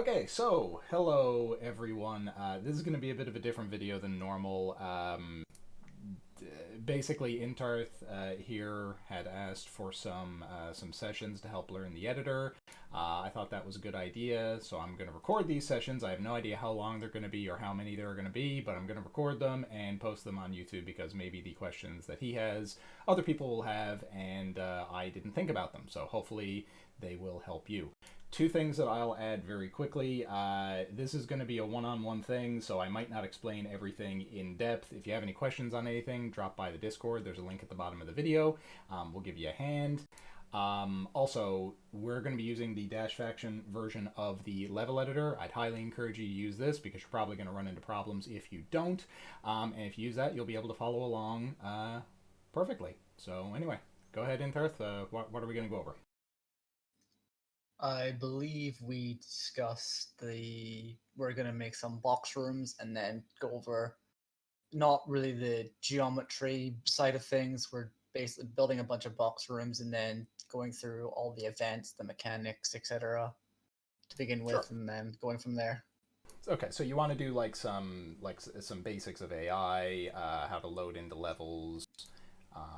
Okay, so hello everyone. This is going to be a bit of a different video than normal. Basically, Intharth here had asked for some sessions to help learn the editor. I thought that was a good idea, so I'm going to record these sessions. I have no idea how long they're going to be or how many there are going to be, but I'm going to record them and post them on YouTube because maybe the questions that he has, other people will have, and I didn't think about them. So hopefully they will help you. Two things that I'll add very quickly. This is going to be a one-on-one thing, so I might not explain everything in depth. If you have any questions on anything, drop by the Discord. There's a link at the bottom of the video. We'll give you a hand. Also, we're going to be using the Dash Faction version of the level editor. I'd highly encourage you to use this because you're probably going to run into problems if you don't. And if you use that, you'll be able to follow along perfectly. So anyway, go ahead, Intharth. What are we going to go over? I believe we discussed we're gonna make some box rooms and then go over not really the geometry side of things. We're basically building a bunch of box rooms and then going through all the events, the mechanics, etc. to begin Sure. with, and then going from there. Okay, so you want to do some basics of AI, how to load into levels.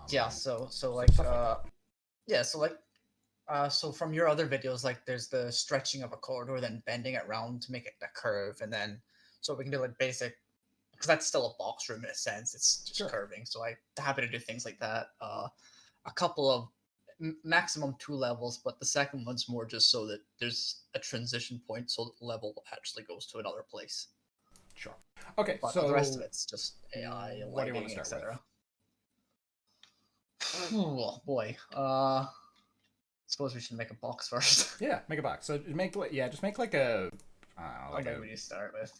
Yeah. So like Stuff like that. yeah. So from your other videos, like there's the stretching of a corridor, then bending it around to make it a curve, and then so we can do like basic, because that's still a box room in a sense. It's just Sure. curving. So I'm happy to do things like that. A couple of maximum 2 levels, but the second one's more just so that there's a transition point, so that the level actually goes to another place. Sure. Okay, But so the rest of it's just AI, what do you want to lighting, start with? etc. Oh boy. Suppose we should make a box first. Yeah, make a box. So just make like a, I don't know, What do we need to start with?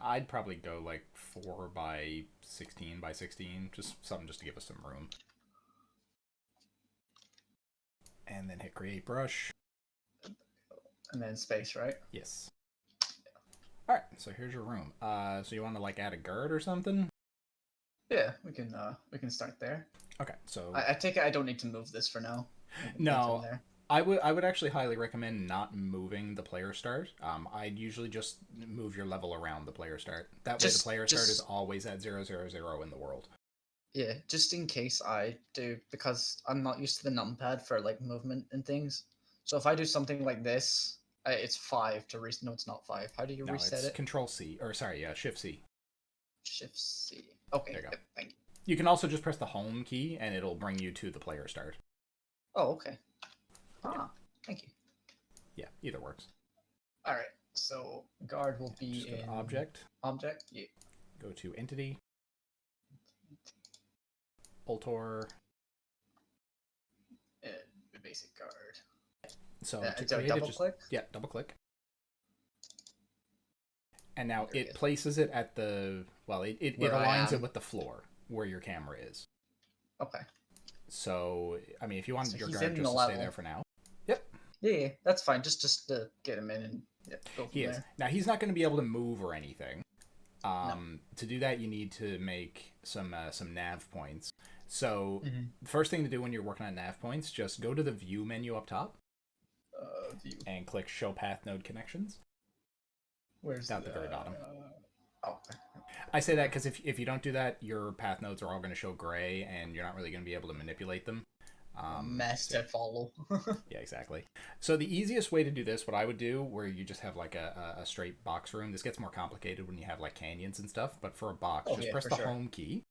I'd probably go like 4 by 16 by 16, just something just to give us some room. And then hit create brush. And then space, right? Yes. All right, so here's your room. So you want to like add a guard or something? Yeah, we can start there. Okay, so I take it I don't need to move this for now. no, I would actually highly recommend not moving the player start. I'd usually just move your level around the player start. That way, the player start is always at 000 in the world. Yeah, just in case I do, because I'm not used to the numpad for like movement and things. So if I do something like this, it's 5 to reset. No, it's not 5. How do you reset it's it? Control C, or sorry, Shift C. Shift C. Okay, There you go. good, thank you. You can also just press the home key, and it'll bring you to the player start. Oh, okay. Thank you. Yeah, either works. All right, so guard will be just go in to object. Object, yeah. Go to entity. Altor. Basic guard. So to create double click? Yeah, double click. And now it places it at the, well, it aligns it with the floor where your camera is. Okay. So, I mean, if you want your guard just to stay there for now. Yep. Yeah, that's fine. Just to get him in and go from there. Now, he's not going to be able to move or anything. No. To do that, you need to make some nav points. So, the first thing to do when you're working on nav points, just go to the View menu up top. View. And click Show Path Node Connections. Where's down at the very bottom? Okay. I say that because if you don't do that, your path nodes are all going to show gray, and you're not really going to be able to manipulate them. Mess to follow. Yeah, exactly. So the easiest way to do this, what I would do, where you just have like a straight box room. This gets more complicated when you have like canyons and stuff, but for a box, just press the home key.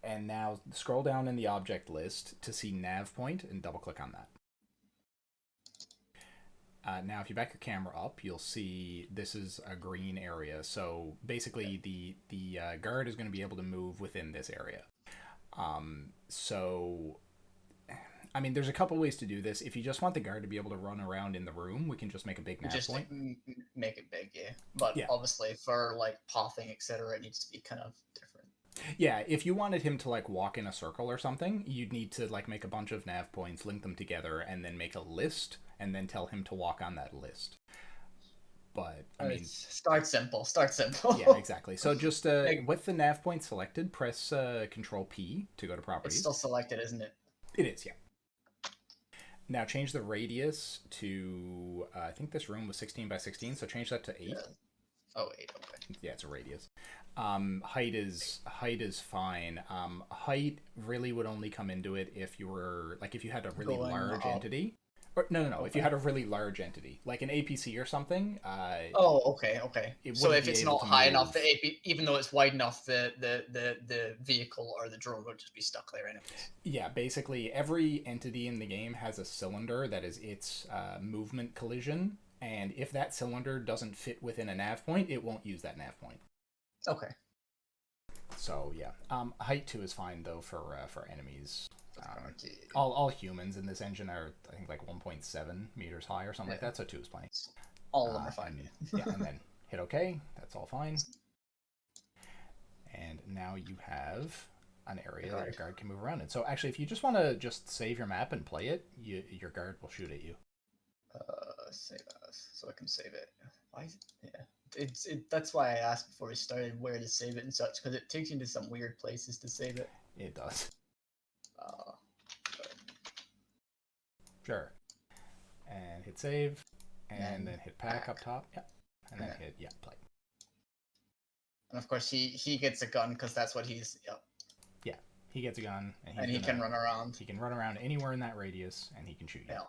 And now scroll down in the object list to see nav point and double click on that. Now, if you back your camera up, you'll see this is a green area. So basically, the guard is going to be able to move within this area. So, I mean, there's a couple ways to do this. If you just want the guard to be able to run around in the room, we can just make a big nav point. Make it big, yeah. But obviously, for like pathing, etc., it needs to be kind of different. Yeah, if you wanted him to like walk in a circle or something, you'd need to like make a bunch of nav points, link them together, and then make a list, and then tell him to walk on that list. But I mean, start simple. Yeah, exactly. So just with the nav point selected, press Control P to go to properties. It's still selected, isn't it? It is, yeah. Now change the radius to I think this room was 16 by 16, so change that to 8. Yeah. Oh, 8. Okay. Yeah, it's a radius. Height is fine. Height really would only come into it if you were like if you had a really Going large up. entity. Or no. If you Okay. had a really large entity, like an APC or something, Oh, okay. it So wouldn't if be it's able not to high enough, move. the AP, even though it's wide enough, the vehicle or the drone would just be stuck there anyways. Yeah, basically every entity in the game has a cylinder that is its movement collision, and if that cylinder doesn't fit within a nav point, it won't use that nav point. Okay. So yeah, height 2 is fine though for enemies. Okay. All humans in this engine are I think like 1.7 meters high or something like that. So 2 is plenty. All of them are fine. And then hit OK. That's all fine. And now you have an area that your guard can move around in. So actually, if you just want to just save your map and play it, your guard will shoot at you. Save as so I can save it. Why? Yeah. That's why I asked before we started where to save it and such, because it takes you to some weird places to save it. It does. But Sure. And hit save. And then hit pack up top. Yeah. And then hit play. And of course he gets a gun because that's what he's. Yep. Yeah. He gets a gun And he can run around. He can run around anywhere in that radius and he can shoot you. Yeah.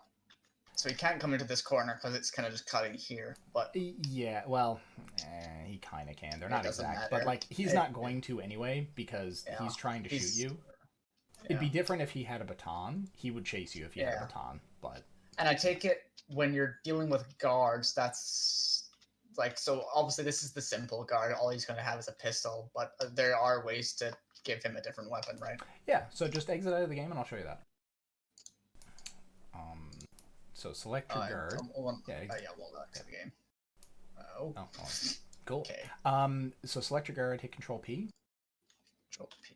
So he can't come into this corner because it's kind of just cutting here. But yeah, well, he kind of can. They're not exact, matter. but like he's not going to anyway because he's trying to shoot you. Yeah. It'd be different if he had a baton. He would chase you if he had a baton, but. And I take it when you're dealing with guards, that's like so. Obviously, this is the simple guard. All he's going to have is a pistol, but there are ways to give him a different weapon, right? Yeah. So just exit out of the game, and I'll show you that. So select your guard. We'll exit the game. Oh, cool. Okay. So select your guard. Hit Control P. Control P.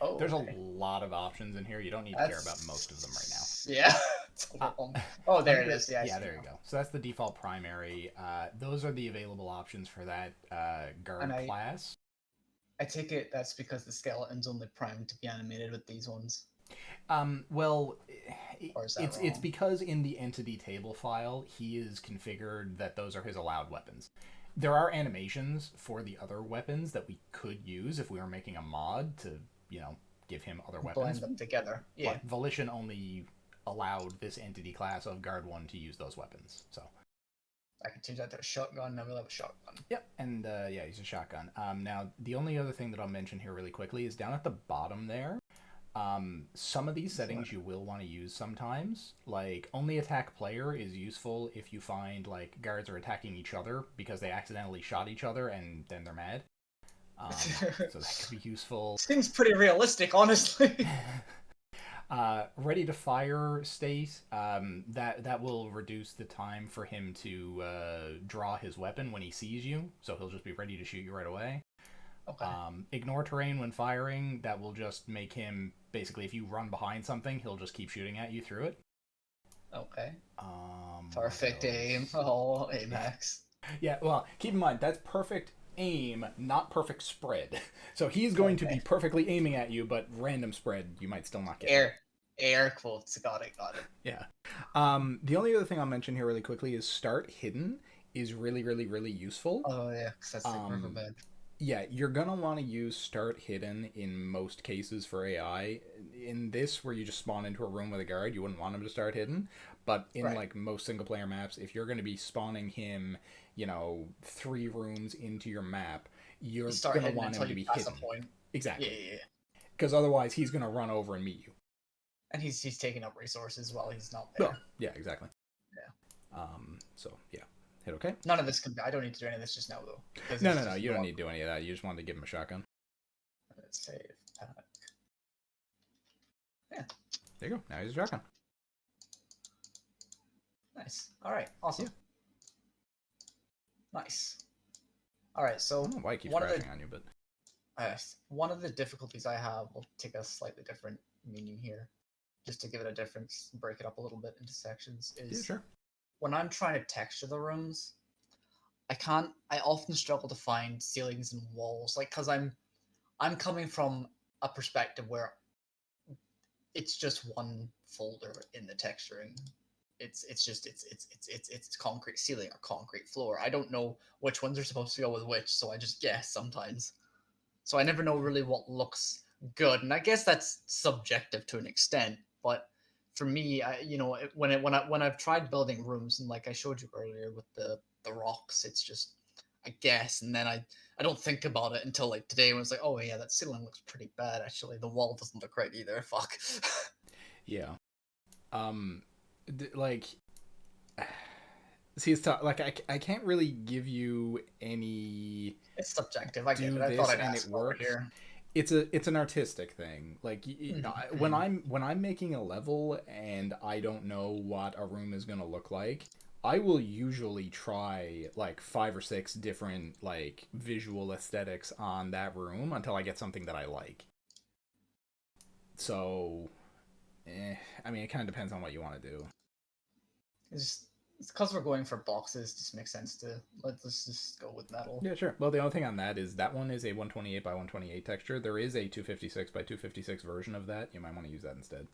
Oh, there's a lot of options in here. You don't need to care about most of them right now. Yeah. Oh, there it is. Yeah, there you go. So that's the default primary. Those are the available options for that guard class. I take it that's because the skeleton's only primed to be animated with these ones. Well, it's because in the entity table file, he is configured that those are his allowed weapons. There are animations for the other weapons that we could use if we were making a mod to, give him other weapons. Blend them together. Yeah. But Volition only allowed this entity class of Guard 1 to use those weapons. So I can change that to a shotgun. Now we'll have a shotgun. Yep, and he's a shotgun. Now, the only other thing that I'll mention here really quickly is down at the bottom there. Some of these settings you will want to use sometimes. Like, only attack player is useful if you find, like, guards are attacking each other because they accidentally shot each other and then they're mad. So that could be useful. Seems pretty realistic, honestly. Ready to fire state, that will reduce the time for him to draw his weapon when he sees you, so he'll just be ready to shoot you right away. Okay. Ignore terrain when firing, that will just make him, basically, if you run behind something, he'll just keep shooting at you through it. Okay. Perfect aim. Oh, Amax. Yeah, well, keep in mind, that's perfect aim, not perfect spread. So he's going to be perfectly aiming at you, but random spread, you might still not get Air quotes. Got it. Yeah. The only other thing I'll mention here really quickly is start hidden is really, really, really useful. Oh, yeah, because that's the river bed. Yeah, you're going to want to use start hidden in most cases for AI. In this, where you just spawn into a room with a guard, you wouldn't want him to start hidden. But in like most single player maps, if you're going to be spawning him, 3 rooms into your map, you're going to want him to be hidden. Exactly. Yeah. Because otherwise, he's going to run over and meet you. And he's taking up resources while he's not there. Oh, yeah, exactly. Yeah. So yeah. Hit OK. None of this can. I don't need to do any of this just now, though. No. You don't need to do any of that. You just wanted to give him a shotgun. Let's save. Yeah. There you go. Now he's a shotgun. Nice. All right. Awesome. Yeah. Nice. All right. So I don't know why it keeps crashing on you, but one of the difficulties I have will take a slightly different meaning here, just to give it a difference, break it up a little bit into sections. Is sure. When I'm trying to texture the rooms, I often struggle to find ceilings and walls, like, because I'm coming from a perspective where it's just one folder in the texturing. It's concrete ceiling or concrete floor. I don't know which ones are supposed to go with which, so I just guess sometimes. So I never know really what looks good, and I guess that's subjective to an extent. But for me, when I've tried building rooms, and like I showed you earlier with the rocks, it's just I guess, and then I don't think about it until like today when it's like, oh yeah, that ceiling looks pretty bad actually. The wall doesn't look right either. Fuck. Yeah. Um, like, see, it's tough. Like, I can't really give you any It's subjective. I get do it. I thought this I'd and it ask over works. here. It's an artistic thing. Like, when Mm-hmm. I'm making a level and I don't know what a room is gonna look like, I will usually try like 5 or 6 different like visual aesthetics on that room until I get something that I like. So, I mean, it kind of depends on what you want to do. It's because we're going for boxes. It just makes sense to let's just go with metal. Yeah, sure. Well, the only thing on that is that one is a 128 by 128 texture. There is a 256 by 256 version of that. You might want to use that instead.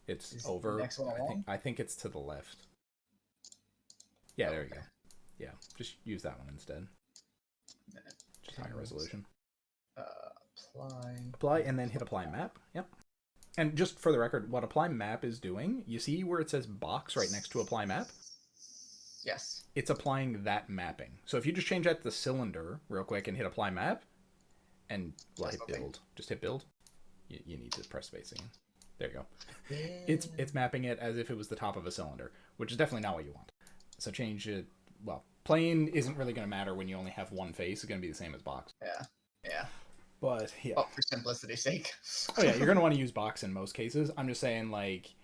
It's Is the over. next one I think along? I think it's to the left. Yeah, Oh, there you okay. go. Yeah, just use that one instead. Just higher Pins. resolution. Apply. Apply and then hit apply map. Yep. And just for the record, what apply map is doing, you see where it says box right next to apply map? Yes. It's applying that mapping. So if you just change that to the cylinder real quick and hit apply map and well, That's hit nothing. build, just hit build. You need to press space again. There you go. Yeah. It's mapping it as if it was the top of a cylinder, which is definitely not what you want. So change it. Well, plane isn't really going to matter when you only have one face. It's going to be the same as box. Yeah. Yeah. But yeah. But for simplicity's sake. Oh yeah, you're going to want to use box in most cases. I'm just saying like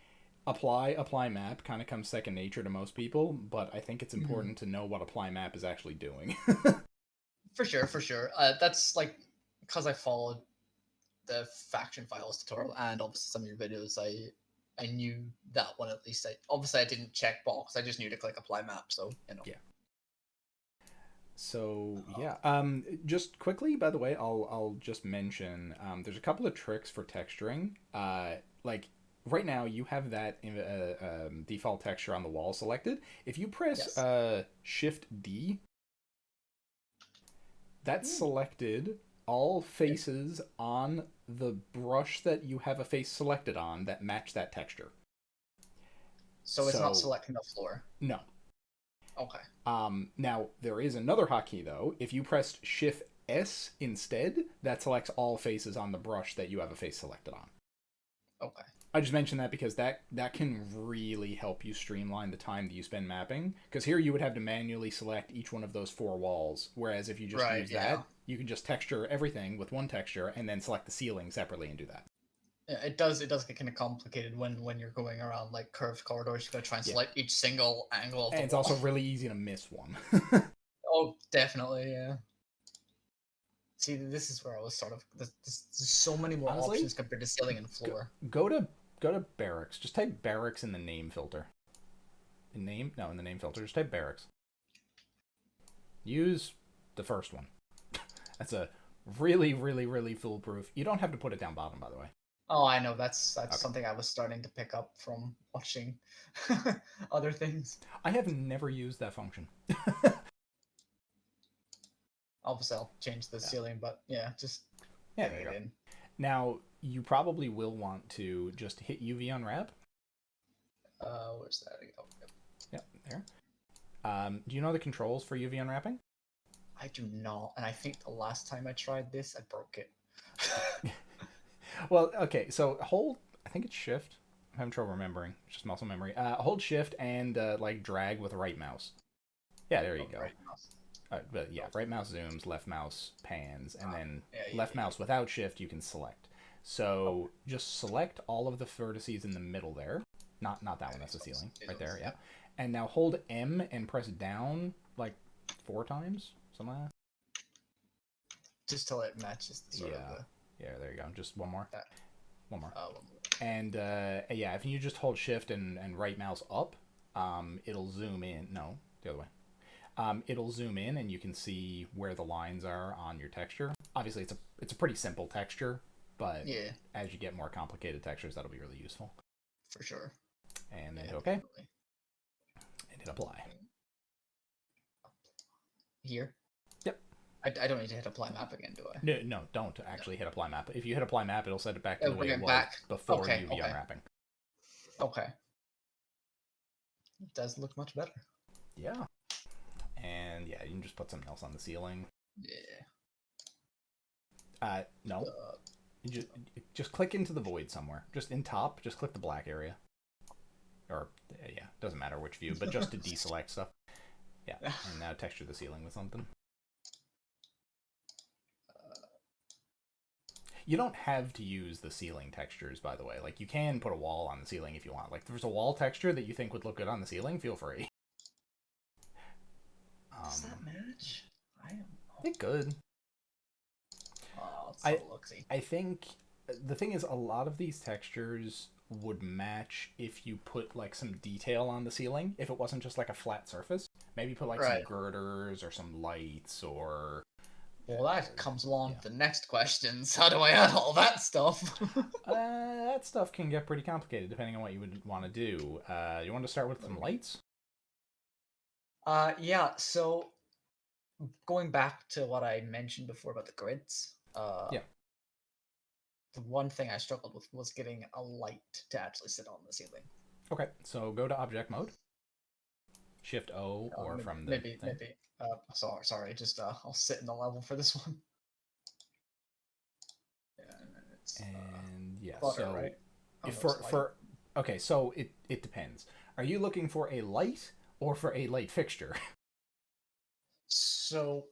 apply map kind of comes second nature to most people, but I think it's Mhm. important to know what apply map is actually doing. For sure, for sure. That's like because I followed the faction files tutorial and obviously some of your videos. I knew that one at least. I didn't check box. I just knew to click apply map. So Yeah. So yeah, just quickly, by the way, I'll just mention there's a couple of tricks for texturing. Like right now, you have that default texture on the wall selected. If you press yes. Shift D, that's Ooh, selected all faces on the brush that you have a face selected on that match that texture. so it's not So selecting the floor. no. Okay. Now there is another hotkey though. If you press Shift S instead, that selects all faces on the brush that you have a face selected on. Okay. I just mentioned that because that can really help you streamline the time that you spend mapping. Because here you would have to manually select each one of those 4 walls, whereas if you just Right. use Yeah. that, you can just texture everything with one texture and then select the ceiling separately and do that. Yeah, it does. It does get kind of complicated when you're going around like curved corridors. You gotta try and Yeah, select each single angle of and the it's wall. also really easy to miss one. Oh, definitely. Yeah. See, this is where I was sort of. There's so many more Honestly, options compared to ceiling and go, floor. go to go to barracks. Just type barracks in the name filter. In the name filter, just type barracks. Use the first one. That's a really, really, really foolproof. You don't have to put it down bottom, by the way. Oh, I know. That's Okay. something I was starting to pick up from watching other things. I have never used that function. Obviously, I'll change the Yeah. ceiling, but yeah, just Yeah, there getting you it go. in. Now, you probably will want to just hit UV unwrap. Where's that? Oh, yep. Yep, there. Do you know the controls for UV unwrapping? I do not, and I think the last time I tried this, I broke it. Well, okay, so hold, I think it's shift. I'm having trouble remembering. It's just muscle memory. Hold shift and like drag with right mouse. Yeah, there you Oh, go. right mouse. But yeah, Oh, right mouse zooms, left mouse pans, and then yeah, yeah, left yeah, yeah. mouse without shift you can select. Oh, So just select all of the vertices in the middle there. Not that okay, one, that's the ceiling. these Right ones, there, yeah. yeah. And now hold M and press down like 4 times. Something like that. Just till it matches the sort of Yeah. the Yeah, there you go. Just one more. that. One more. One more. And yeah, if you just hold shift and right mouse up, it'll zoom in. No, the other way. It'll zoom in and you can see where the lines are on your texture. Obviously, it's a pretty simple texture. But Yeah, as you get more complicated textures, that'll be really useful. for sure. And then Yeah, hit OK, definitely. and hit apply. Here? Yep. I don't need to hit apply map again, do I? No, don't actually hit apply map. If you hit apply map, it'll set it back to the It'll way bring it it was back. before Okay, UV okay. unwrapping. Okay. It does look much better. Yeah. And yeah, you can just put something else on the ceiling. Yeah. No. You just click into the void somewhere. Just in top, just click the black area. Or, yeah, doesn't matter which view, but just to deselect stuff. Yeah, and now texture the ceiling with something. You don't have to use the ceiling textures, by the way. Like, you can put a wall on the ceiling if you want. Like, if there's a wall texture that you think would look good on the ceiling, feel free. Does that match? I don't know. It could. Oh, it's so looksy. I think the thing is, a lot of these textures would match if you put like some detail on the ceiling. If it wasn't just like a flat surface, maybe put like some girders or some lights or. Well, that comes along with the next questions. How do I add all that stuff? That stuff can get pretty complicated depending on what you would want to do. You want to start with some lights? Yeah. So going back to what I mentioned before about the grids. Yeah. The one thing I struggled with was getting a light to actually sit on the ceiling. Okay, so go to object mode. Shift O or from the maybe. Sorry. Just I'll sit in the level for this one. Yeah, and yeah, clutter, so right? if for okay, so it depends. Are you looking for a light or for a light fixture? So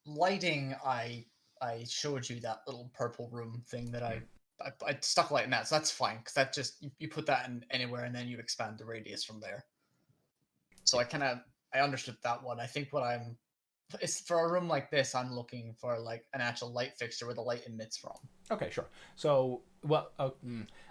lighting, I showed you that little purple room thing that I stuck light in that, so that's fine because that just you put that in anywhere and then you expand the radius from there. So I understood that one. I think it's for a room like this, I'm looking for like an actual light fixture where the light emits from. Okay, sure. So let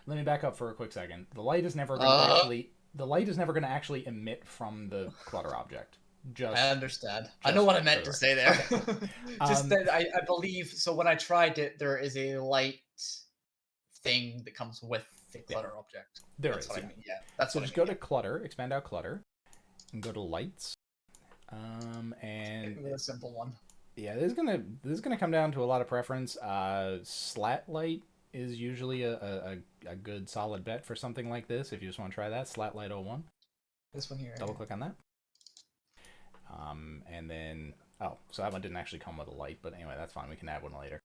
me back up for a quick second. The light is never going to actually emit from the clutter object. I understand. I know what I meant to say there. Okay. Just that I believe so. When I tried it, there is a light thing that comes with the clutter object. That's what I mean. Yeah, that's so what just I mean, go to clutter, expand out clutter, and go to lights. And a simple one. Yeah, this is gonna come down to a lot of preference. Slat light is usually a good solid bet for something like this. If you just want to try that, Slat Light 01. This one here. Double click on that. And then so that one didn't actually come with a light, but anyway, that's fine. We can add one later.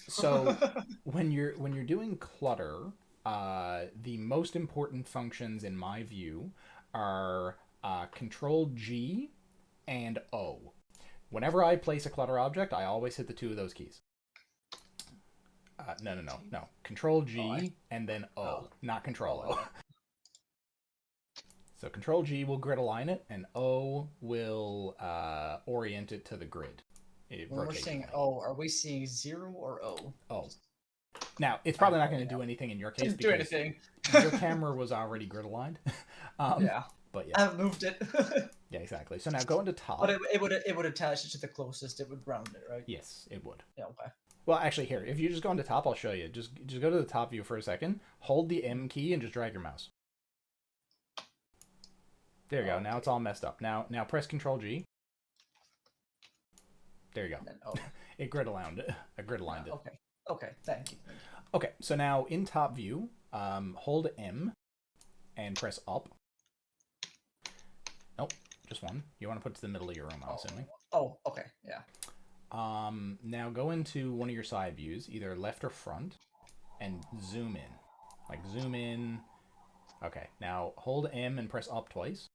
So when you're doing clutter, the most important functions in my view are Control G and O. Whenever I place a clutter object, I always hit the two of those keys. No. Control G and then O, not Control O. So Control G will grid align it, and O will orient it to the grid. When we're saying O, are we seeing 0 or O? O. Now, it's probably not going to do anything in your case because your camera was already grid aligned. Yeah. But yeah. I haven't moved it. Yeah, exactly. So now go into top. But it would attach it to the closest. It would round it, right? Yes, it would. Yeah, okay. Well, actually, here, if you just go into top, I'll show you. Just go to the top view for a second. Hold the M key and just drag your mouse. There you go. Now it's all messed up. Now press Control G. There you go. It grid aligned it. Okay. Thank you. Okay. So now in top view, hold M and press up. Nope, just one. You want to put it to the middle of your room, I'm assuming. Oh, okay. Yeah. Now go into one of your side views, either left or front, and zoom in. Like zoom in. Okay. Now hold M and press up twice.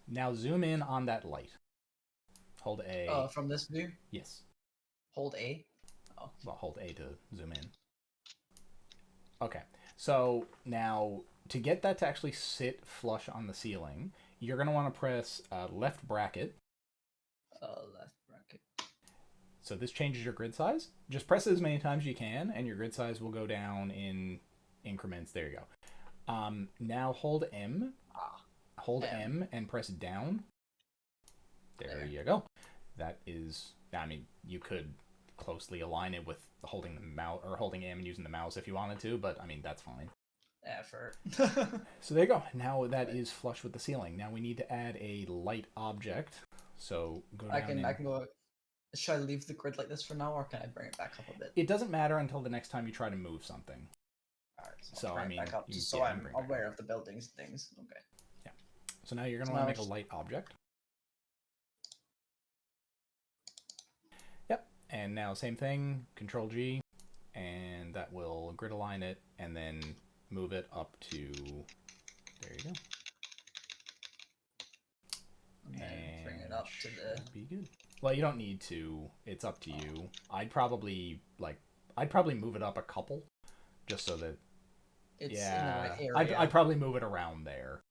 Now zoom in on that light. Hold A. From this view? Yes. Hold A? Oh. Well, hold A to zoom in. Okay. So now to get that to actually sit flush on the ceiling, you're going to want to press left bracket. Left bracket. So this changes your grid size. Just press it as many times as you can, and your grid size will go down in increments. There you go. Now hold M. Hold M and press down. There you go. That is I mean, you could closely align it with holding the mouse or holding aim and using the mouse if you wanted to, but I mean that's fine. Effort. So there you go. Now that is flush with the ceiling. Now we need to add a light object. So go down. I can go. Should I leave the grid like this for now, or can I bring it back up a bit? It doesn't matter until the next time you try to move something. Alright, So I'll I bring mean, it back up just so yeah, I'm aware of the buildings and things. Okay. Yeah. So now you're gonna So want now to make a light object. And now same thing, Control G, and that will grid align it, and then move it up to, there you go. And bring it up to the... Be good. Well, you don't need to. It's up to you. I'd probably move it up a couple, just so that it's yeah, in the right area. I'd probably move it around there,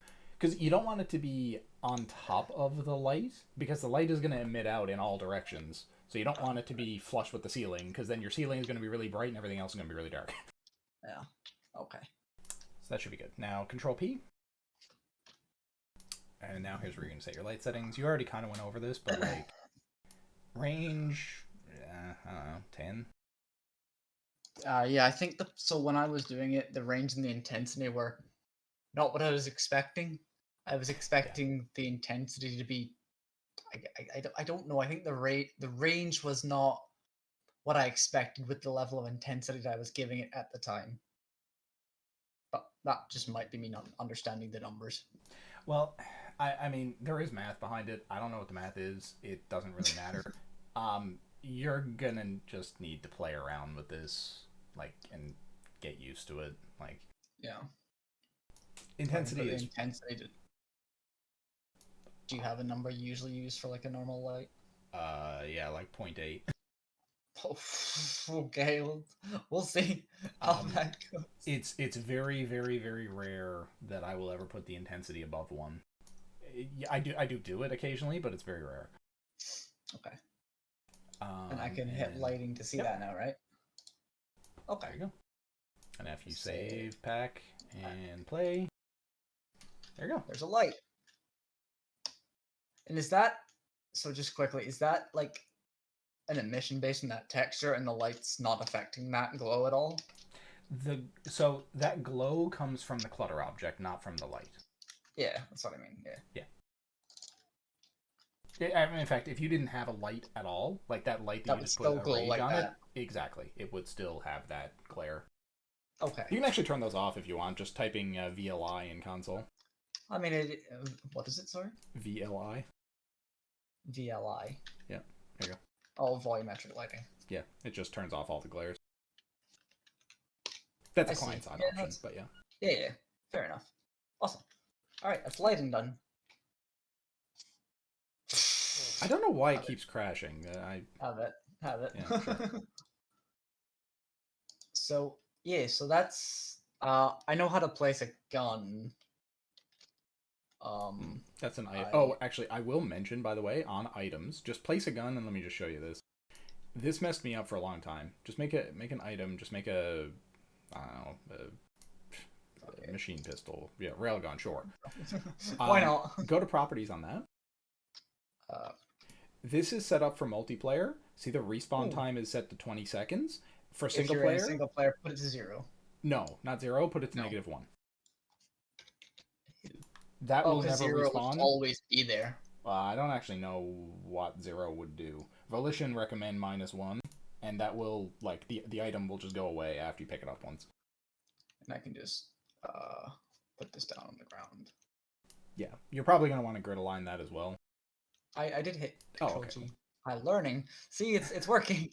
because you don't want it to be on top of the light, because the light is going to emit out in all directions. So you don't want it to be flush with the ceiling, because then your ceiling is going to be really bright and everything else is going to be really dark. Yeah. Okay. So that should be good. Now Control P. And now here's where you're going to set your light settings. You already kind of went over this, but like range, I don't know, 10. Yeah, I think so when I was doing it, the range and the intensity were not what I was expecting. I was expecting the intensity to be I don't know. I think the range was not what I expected with the level of intensity that I was giving it at the time. But that just might be me not understanding the numbers. Well, I mean, there is math behind it. I don't know what the math is. It doesn't really matter. You're gonna just need to play around with this, like, and get used to it. Like, yeah, intensity is. Do you have a number you usually use for like a normal light? Yeah, like 0.8. Oh, okay, we'll see how that goes. It's very, very, very rare that I will ever put the intensity above 1. I do it occasionally, but it's very rare. Okay. And I can hit lighting to see that now, right? Okay. There you go. And if you save, pack, and play, there you go. There's a light. And is that, so just quickly, is that like an emission based on that texture and the light's not affecting that glow at all? So that glow comes from the clutter object, not from the light. Yeah, that's what I mean. Yeah. I mean, in fact, if you didn't have a light at all, like that light that you just put a rage like on it, exactly, it would still have that glare. Okay. You can actually turn those off if you want, just typing VLI in console. I mean, what is it, sorry? VLI. VLI. Yeah, there you go. Oh, volumetric lighting. Yeah, it just turns off all the glares. That's a client-side option, but yeah. Yeah, fair enough. Awesome. All right, that's lighting done. I don't know why it keeps crashing. Have it. Yeah, sure. So that's I know how to place a gun. That's an item. Oh, actually, I will mention, by the way, on items, just place a gun, and let me just show you this. This messed me up for a long time. Just make an item. Just make a, I don't know, a machine pistol. Yeah, railgun, sure. Why not? Go to properties on that. This is set up for multiplayer. See, the respawn time is set to 20 seconds. For single player, single player, put it to 0. No, not 0. Put it to -1. That will never 0 respawn. Will always be there. I don't actually know what 0 would do. Volition recommend -1, and that will, like, the item will just go away after you pick it up once. And I can just put this down on the ground. Yeah, you're probably going to want to grid align that as well. I did hit Control okay. G. I'm learning. See, it's working.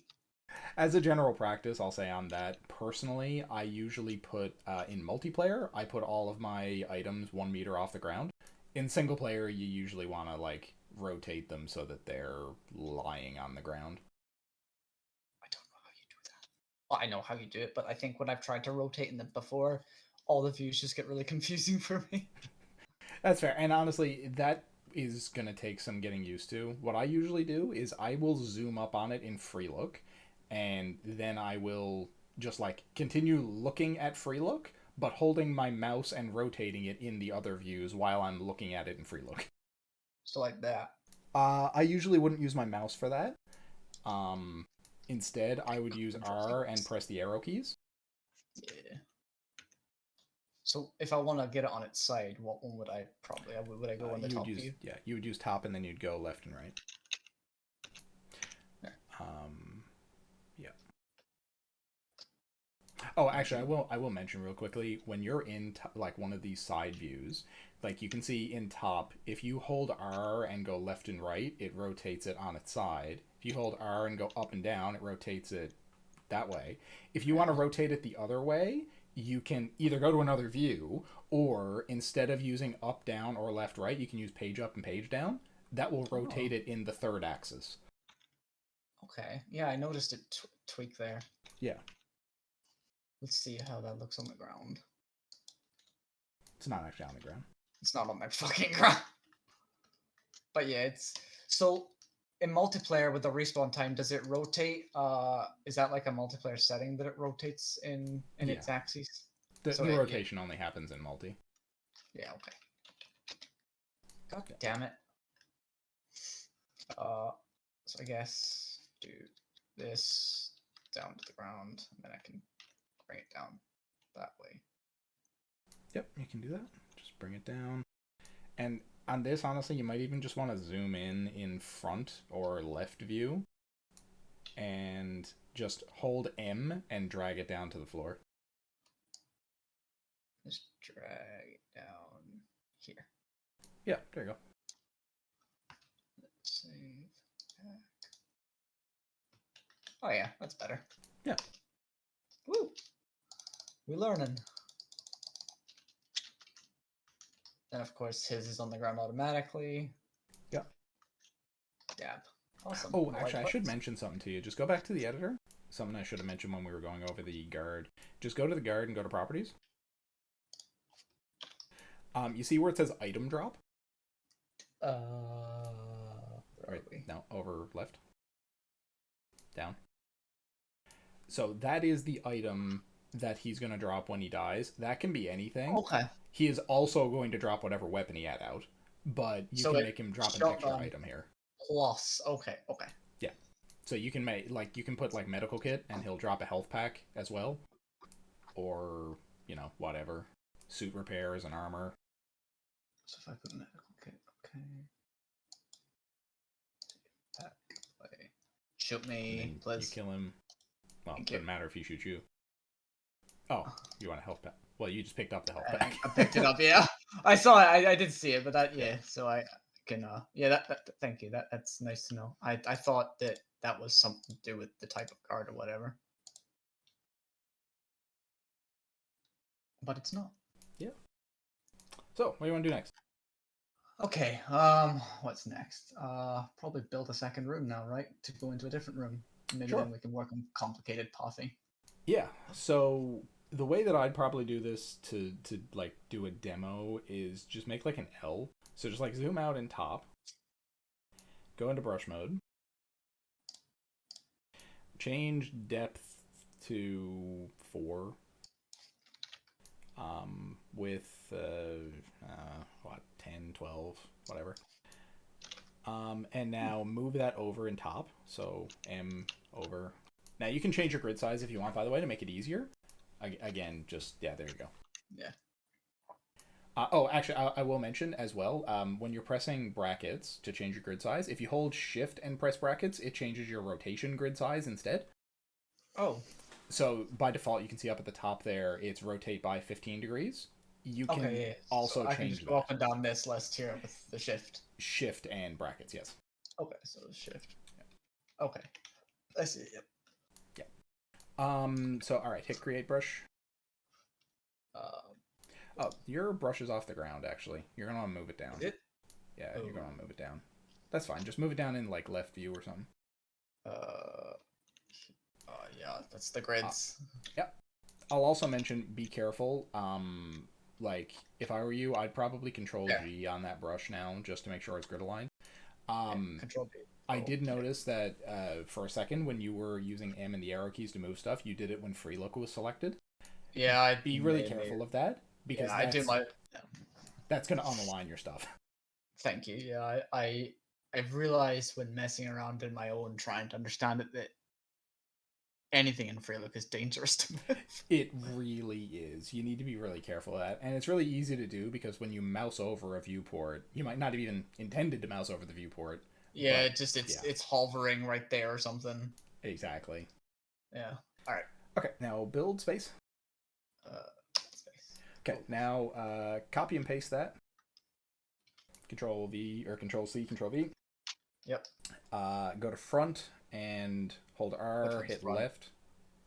As a general practice, I'll say on that, personally, I usually put, in multiplayer, I put all of my items 1 meter off the ground. In single player, you usually want to, like, rotate them so that they're lying on the ground. I don't know how you do that. Well, I know how you do it, but I think when I've tried to rotate in them before, all the views just get really confusing for me. That's fair, and honestly, that is going to take some getting used to. What I usually do is I will zoom up on it in free look, and then I will just, like, continue looking at free look, but holding my mouse and rotating it in the other views while I'm looking at it in free look. So like that. I usually wouldn't use my mouse for that. Instead, I would use R and press the arrow keys. Yeah. So if I want to get it on its side, what one would I probably? Would I go on the top view? Yeah, you would use top, and then you'd go left and right. There. Yeah. Oh, actually, I will mention real quickly, when you're in like one of these side views, like you can see in top, if you hold R and go left and right, it rotates it on its side. If you hold R and go up and down, it rotates it that way. If you want to rotate it the other way, you can either go to another view, or instead of using up, down, or left, right, you can use page up and page down. That will rotate it in the third axis. Okay. Yeah, I noticed it tweak there. Yeah. Let's see how that looks on the ground. It's not actually on the ground. It's not on my fucking ground. But yeah, it's so in multiplayer with the respawn time, does it rotate? Is that like a multiplayer setting that it rotates in its axes? The rotation only happens in multi. Yeah, okay. God damn it. So I guess do this down to the ground, and then I can bring it down that way. Yep, you can do that. Just bring it down. And on this, honestly, you might even just want to zoom in front or left view, and just hold M and drag it down to the floor. Just drag it down here. Yeah, there you go. Save back. Oh yeah, that's better. Yeah. Woo! We're learning. And of course, his is on the ground automatically. Yeah. Dab. Awesome. Oh, actually, I should mention something to you. Just go back to the editor. Something I should have mentioned when we were going over the guard. Just go to the guard and go to properties. You see where it says item drop? Right. No, over left. Down. So that is the item that he's going to drop when he dies. That can be anything. Okay. He is also going to drop whatever weapon he had out, but you can make him drop an extra item here. Plus, okay. Yeah. So you can make, like, you can put, like, medical kit, and he'll drop a health pack as well. Or, you know, whatever. Suit repairs and armor. So if I put medical kit, okay. Pack, play. Shoot me, please. You kill him. Well, it doesn't matter if he shoots you. Oh, you want a health pack? Well, you just picked up the health pack. I picked it up, yeah. I saw it. I did see it, but that, yeah. So I can, that thank you. That's nice to know. I thought that was something to do with the type of card or whatever. But it's not. Yeah. So, what do you want to do next? Okay, what's next? Probably build a second room now, right? To go into a different room. Maybe then we can work on complicated pathing. Yeah, so the way that I'd probably do this to like do a demo is just make like an L. So just like zoom out in top, go into brush mode, change depth to 4, with what, 10, 12, whatever. And now move that over in top. So M over. Now you can change your grid size if you want, by the way, to make it easier. Again, just, yeah, there you go. Yeah. Oh, actually, I will mention as well, when you're pressing brackets to change your grid size, if you hold shift and press brackets, it changes your rotation grid size instead. Oh. So by default, you can see up at the top there, it's rotate by 15 degrees. You can also change that. I can just go up and down this list here with the shift. Shift and brackets, yes. Okay, so shift. Yeah. Okay. I see, yep. Yeah. So, alright, hit create brush. Oh, your brush is off the ground, actually. You're going to want to move it down. Is it? Yeah, you're going to want to move it down. That's fine. Just move it down in, like, left view or something. Yeah, that's the grids. Yep. I'll also mention, be careful. Like, if I were you, I'd probably control G on that brush now, just to make sure it's grid aligned. Control B. I did notice that for a second, when you were using M and the arrow keys to move stuff, you did it when free look was selected. Yeah, I'd be really careful of that, because I do my. That's going to unalign your stuff. Thank you. Yeah, I I've realized when messing around in my own trying to understand it that anything in Freelook is dangerous to move. It really is. You need to be really careful of that. And it's really easy to do because when you mouse over a viewport, you might not have even intended to mouse over the viewport. Yeah, But, it's hovering right there or something. Exactly. Yeah. All right. Okay, now build space. Space. Okay, now copy and paste that. Control V or Control C, Control V. Yep. Go to front and hold R, hit front? left.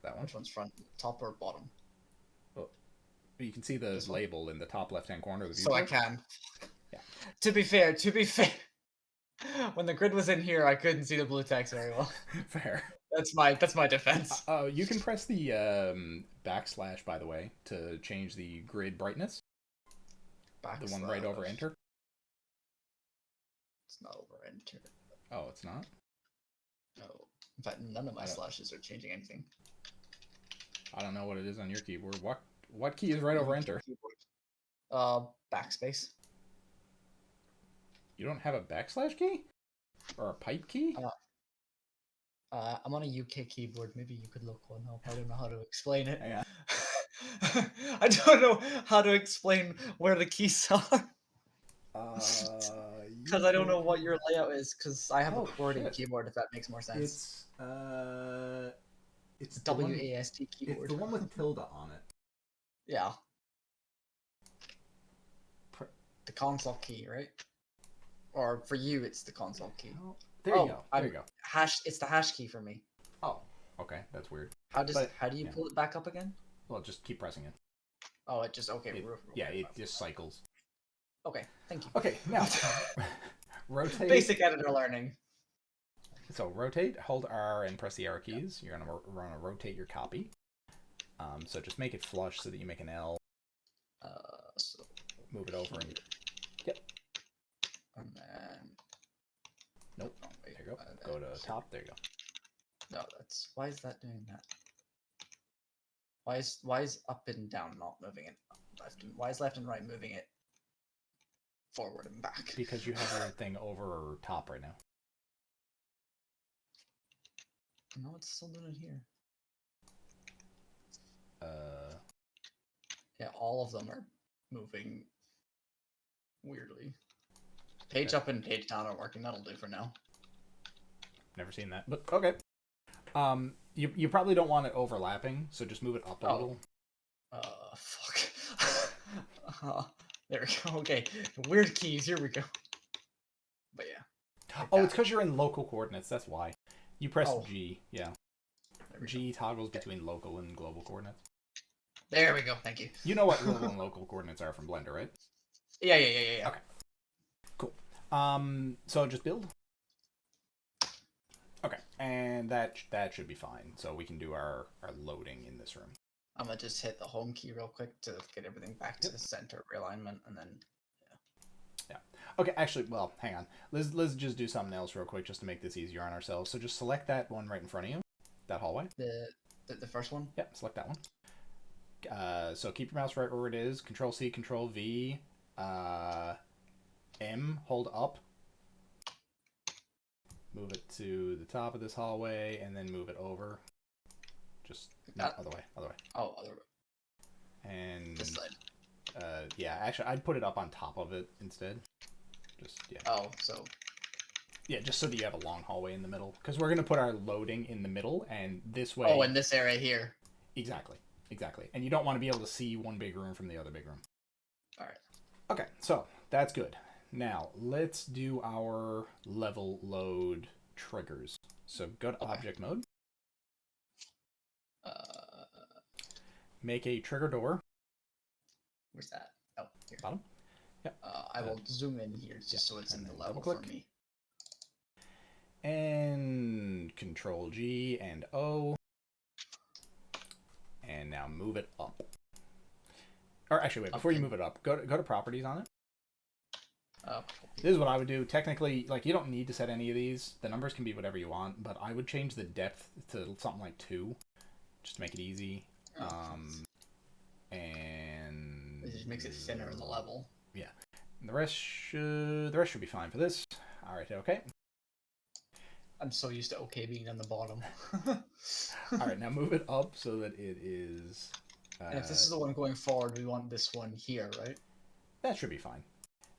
That one. Which one's front? Top or bottom? Oh, you can see the label in the top left-hand corner of the So I viewport. can. Yeah. To be fair, when the grid was in here, I couldn't see the blue text very well. Fair. That's my defense. You can press the backslash, by the way, to change the grid brightness. The one right over enter. It's not over enter. Oh, it's not? No. In fact, none of my slashes are changing anything. I don't know what it is on your keyboard. What key is right over enter? Backspace. You don't have a backslash key? Or a pipe key? I'm on a UK keyboard. Maybe you could look one up. I don't know how to explain it. Yeah. I don't know how to explain where the keys are. Because I don't know what your layout is. Because I have a QWERTY keyboard. If that makes more sense. It's WASD keyboard. It's the one with tilde on it. Yeah. The console key, right? Or for you, it's the console key. There you go. There you go. It's the hash key for me. Oh, okay. That's weird. How do you pull it back up again? Well, just keep pressing it. Oh, it just it just cycles. Okay, thank you. Okay, now rotate. Basic editor learning. So rotate, hold R, and press the arrow keys. You're gonna rotate your copy. So just make it flush so that you make an L. So move it over and yep. And then nope. Oh, there you go. Go to top. There you go. No, that's why is that doing that? Why is up and down not moving it left? And why is left and right moving it forward and back? Because you have everything over top right now. No, it's still doing it here. Yeah, all of them are moving weirdly. Page up and page down are working. That'll do for now. Never seen that, but okay. You probably don't want it overlapping, so just move it up a little. Fuck. There we go. Okay, weird keys. Here we go. But yeah. Like it's because you're in local coordinates. That's why. You press G. Yeah. G toggles between local and global coordinates. There we go. Thank you. You know what global and local coordinates are from Blender, right? Yeah. Okay. Cool. So just build. Okay, and that should be fine. So we can do our loading in this room. I'm gonna just hit the home key real quick to get everything back to the center realignment, and then yeah. Okay, actually, well, hang on. Let's just do something else real quick just to make this easier on ourselves. So just select that one right in front of you, that hallway. The first one. Yep, select that one. So keep your mouse right where it is. Control C, Control V, M, hold up. Move it to the top of this hallway, and then move it over. Just other way. Oh, other way. And this side. Yeah, actually, I'd put it up on top of it instead. Just yeah. Oh, so. Yeah, just so that you have a long hallway in the middle, because we're gonna put our loading in the middle, and this way. Oh, in this area here. Exactly. And you don't want to be able to see one big room from the other big room. All right. Okay, so that's good. Now let's do our level load triggers. So go to object mode. Make a trigger door. Where's that? Oh, here. Bottom. Yep. I will zoom in here just so it's in the level for me. And Control G and O. And now move it up. Or actually, wait, before you move it up, go to properties on it. This is what I would do. Technically, like, you don't need to set any of these. The numbers can be whatever you want, but I would change the depth to something like 2, just to make it easy. And it just makes it thinner in the level. Yeah. And the rest should be fine for this. All right, okay. I'm so used to okay being on the bottom. All right, now move it up so that it is... And if this is the one going forward, we want this one here, right? That should be fine.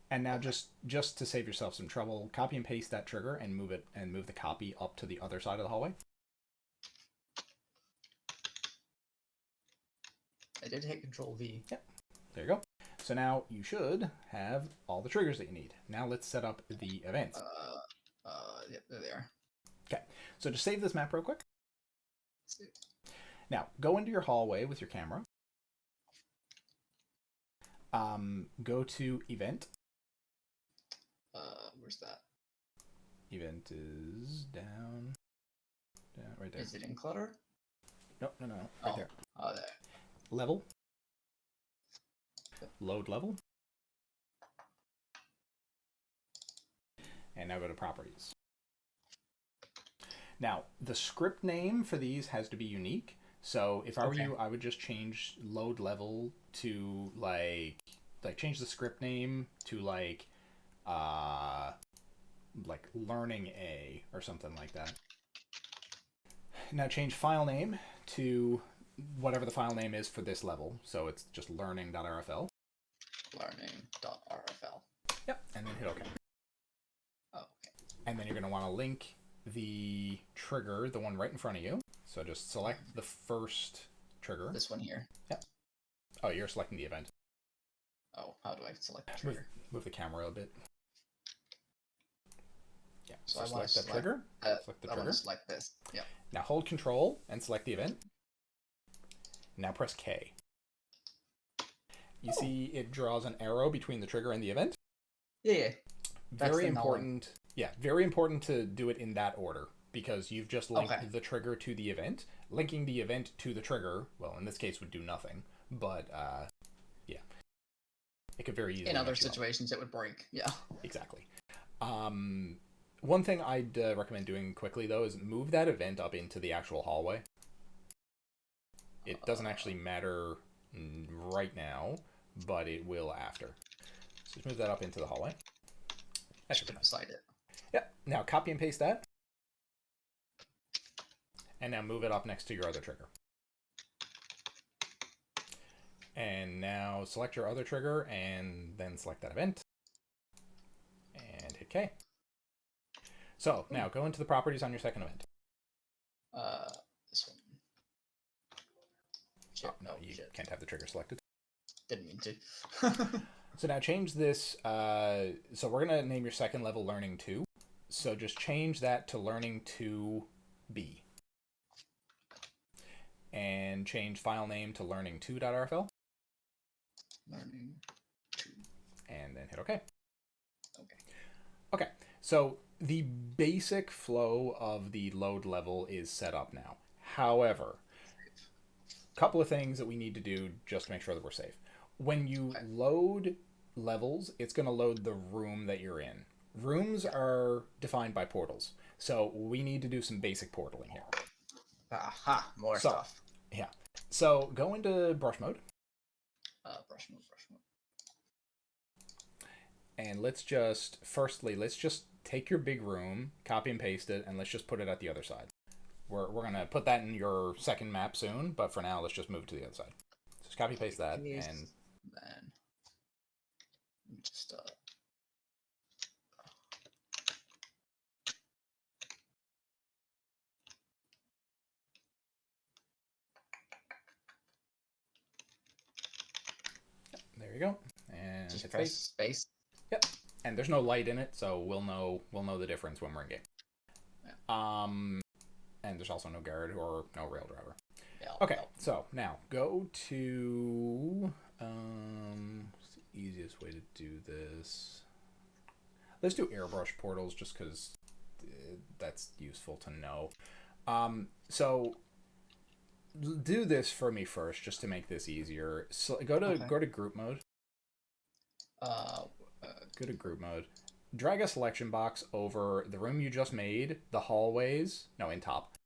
And now just to save yourself some trouble, copy and paste that trigger and move the copy up to the other side of the hallway. I did hit Control V. Yep. There you go. So now you should have all the triggers that you need. Now let's set up the events. Yep, there they are. Okay. So just save this map real quick. Now go into your hallway with your camera. Go to event. Where's that? Event is down right there. Is it in clutter? No, right there. Oh, there. Level. Load level. And now go to properties. Now, the script name for these has to be unique. So if I were you, I would just change load level to like change the script name to like learning A or something like that. Now change file name to whatever the file name is for this level. So it's just learning.rfl. Learning.rfl. Yep, and then hit OK. Oh, okay. And then you're going to want to link the trigger, the one right in front of you. So just select the first trigger. This one here. Yep. Oh, you're selecting the event. Oh, how do I select the trigger? Move the camera a bit. Yeah, so I select that trigger. Select the trigger. I want to select this. Yeah. Now hold Control and select the event. Now press K. You see it draws an arrow between the trigger and the event? Yeah. Very important. Yeah, very important to do it in that order because you've just linked the trigger to the event. Linking the event to the trigger, well, in this case would do nothing, but yeah. It could very easily. In other situations, it would break. Yeah. Exactly. One thing I'd recommend doing quickly, though, is move that event up into the actual hallway. It doesn't actually matter right now, but it will after. So just move that up into the hallway. That should be beside it. Yep. Now copy and paste that. And now move it up next to your other trigger. And now select your other trigger and then select that event. And hit K. So now go into the properties on your second event. This one. Oh, no, you can't have the trigger selected. Didn't mean to. So now change this. So we're going to name your second level Learning 2. So just change that to Learning 2B. And change file name to learning2.rfl. Learning 2. And then hit OK. Okay. Okay, so the basic flow of the load level is set up now. However, a couple of things that we need to do just to make sure that we're safe. When you load levels, it's going to load the room that you're in. Rooms are defined by portals, so we need to do some basic portaling here. Aha, more stuff. Yeah. So go into brush mode. Brush mode. And let's just take your big room, copy and paste it, and let's just put it at the other side. We're going to put that in your second map soon, but for now, let's just move to the other side. Just copy paste that, and then just there you go. And just hit press space. Yep. And there's no light in it, so we'll know the difference when we're in game. Yeah. And there's also no guard or no rail driver. Yeah, okay, so now go to what's the easiest way to do this? Let's do airbrush portals just because that's useful to know. So do this for me first, just to make this easier. So go to group mode. Go to group mode. Drag a selection box over the room you just made, the hallways. No, in top.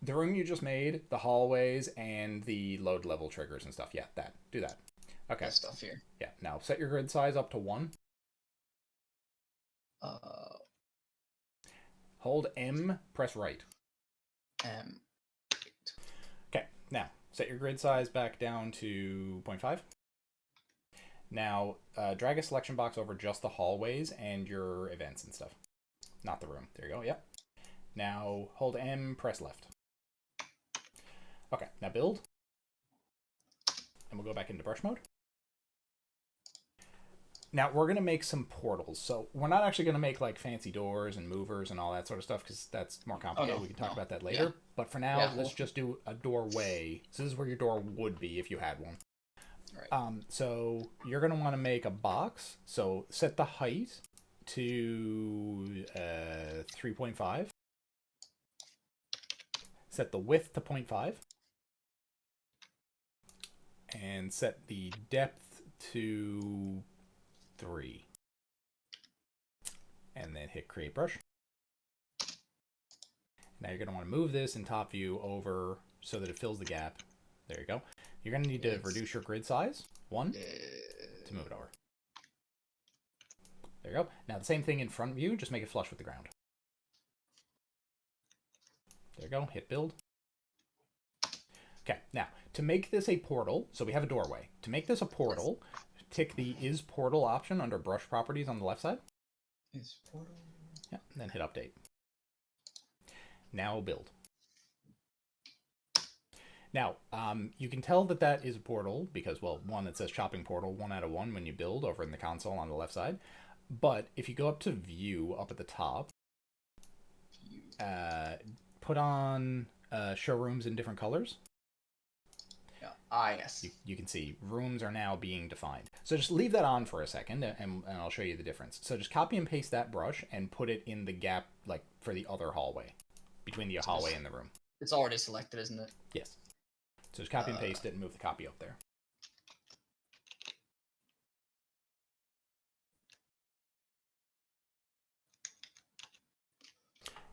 The room you just made, the hallways, and the load level triggers and stuff. Yeah, that. Do that. Okay. That stuff here. Yeah. Now set your grid size up to 1. Hold M, press right. Um, Okay, now set your grid size back down to 0.5. Now drag a selection box over just the hallways and your events and stuff. Not the room. There you go, yep. Now hold M, press left. Okay, now build. And we'll go back into brush mode. Now we're going to make some portals. So we're not actually going to make like fancy doors and movers and all that sort of stuff because that's more complicated. We can talk about that later. Yeah. But for now, let's just do a doorway. So this is where your door would be if you had one. Right. So you're going to want to make a box. So set the height to 3.5. Set the width to 0.5. And set the depth to 3. And then hit create brush. Now you're going to want to move this in top view over so that it fills the gap. There you go. You're going to need to reduce your grid size 1 to move it over. There you go. Now the same thing in front view, just make it flush with the ground. There you go. Hit build. Okay, now to make this a portal, so we have a doorway. To make this a portal, tick the is portal option under brush properties on the left side. Is portal. Yeah, and then hit update. Now build. Now, you can tell that that is a portal because, well, one, it says shopping portal 1 out of 1 when you build over in the console on the left side. But if you go up to view up at the top, put on showrooms in different colors. Yes. You can see rooms are now being defined. So just leave that on for a second and I'll show you the difference. So just copy and paste that brush and put it in the gap like for the other hallway, between the hallway and the room. It's already selected, isn't it? Yes. So just copy and paste it and move the copy up there.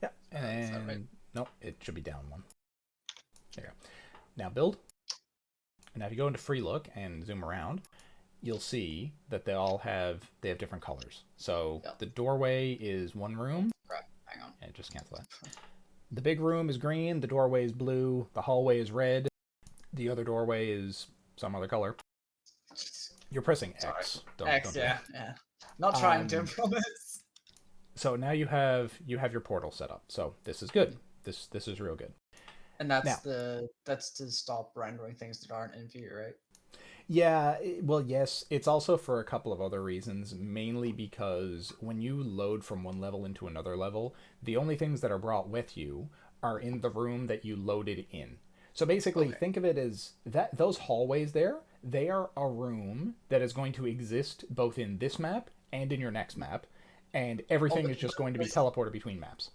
Yeah, and right? Nope, it should be down 1. There you go. Now build. Now if you go into free look and zoom around, you'll see that they have different colors. So the doorway is 1 room. Hang on. And just cancel that. The big room is green, the doorway is blue, the hallway is red, the other doorway is some other color. You're pressing X. Don't yeah. Not trying to, promise. So now you have your portal set up. So this is good. This is real good. And that's to stop rendering things that aren't in view, right? Yeah, well, yes. It's also for a couple of other reasons, mainly because when you load from one level into another level, the only things that are brought with you are in the room that you loaded in. So basically, think of it as that those hallways there, they are a room that is going to exist both in this map and in your next map, and everything is just going to be teleported between maps.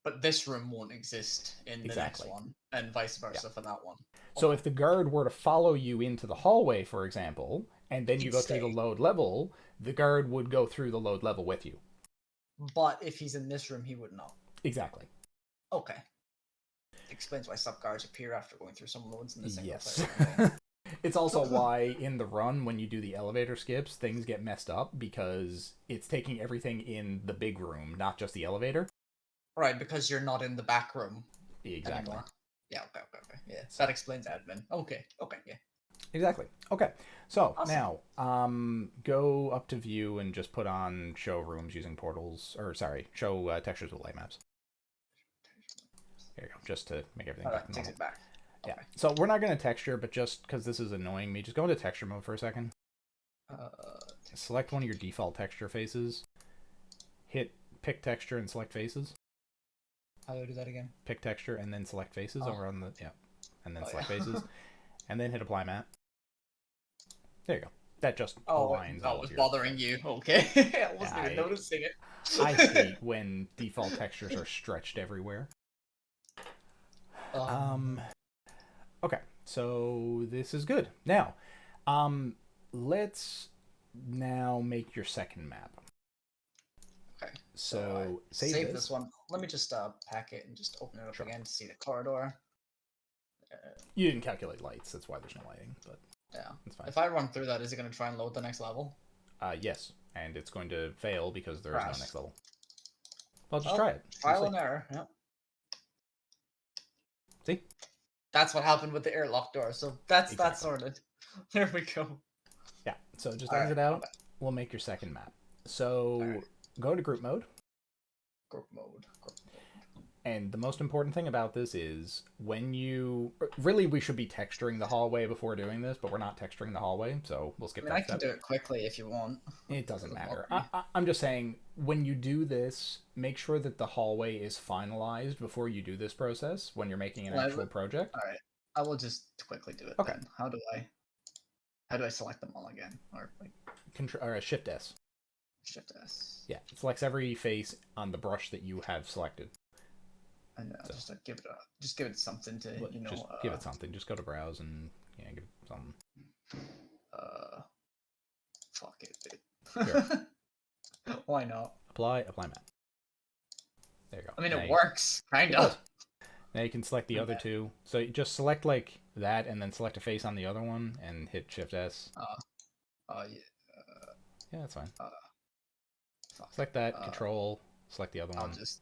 But this room won't exist in the next one, and vice versa for that one. So if the guard were to follow you into the hallway, for example, and then you go through the load level, the guard would go through the load level with you. But if he's in this room, he would not. Exactly. Okay. Explains why sub guards appear after going through some loads in the single player. It's also why in the run, when you do the elevator skips, things get messed up because it's taking everything in the big room, not just the elevator. Right, because you're not in the back room. Exactly. Anymore. Yeah, okay. Yeah, so that explains admin. Okay, yeah. Exactly. Okay, so awesome. Now, go up to view and just put on show rooms using portals, or sorry, show textures with light maps. There you go, just to make everything back to normal. Takes it back. Okay. Yeah, so we're not going to texture, but just because this is annoying me, just go into texture mode for a second. Select one of your default texture faces. Hit pick texture and select faces. How do I do that again? Pick texture and then select faces over on the and then select faces, and then hit apply matte. There you go. That just aligns. Oh, it was bothering you. Okay, I wasn't even noticing it. I hate when default textures are stretched everywhere. Okay, so this is good. Now, let's now make your second map. Okay. So save this one. Let me just pack it and just open it up again to see the corridor. You didn't calculate lights, that's why there's no lighting, but yeah, that's fine. If I run through that, is it going to try and load the next level? Yes, and it's going to fail because there is no next level. Well, just try it. Trial and error. Yeah. See? That's what happened with the airlock door. So that's that sorted. There we go. Yeah. So just All exit right, out. We'll make your second map. So go to group mode. Group mode. And the most important thing about this is when you really we should be texturing the hallway before doing this, but we're not texturing the hallway, so we'll skip that I can do it quickly if you want. It doesn't matter. I'm just saying when you do this, make sure that the hallway is finalized before you do this process when you're making an actual project. All right, I will just quickly do it. Okay. Then. How do I select them all again? Or like Control Shift S. Shift S. Yeah, it selects every face on the brush that you have selected. And so, just give it something to Just give it something. Just go to browse and give it something. Fuck it. Sure. Why not? Apply map. There you go. I mean, it works, kind of. Now you can select the other two. So you just select like that, and then select a face on the other one, and hit Shift S. Yeah, that's fine. Select that. Control. Select the other one. I'll just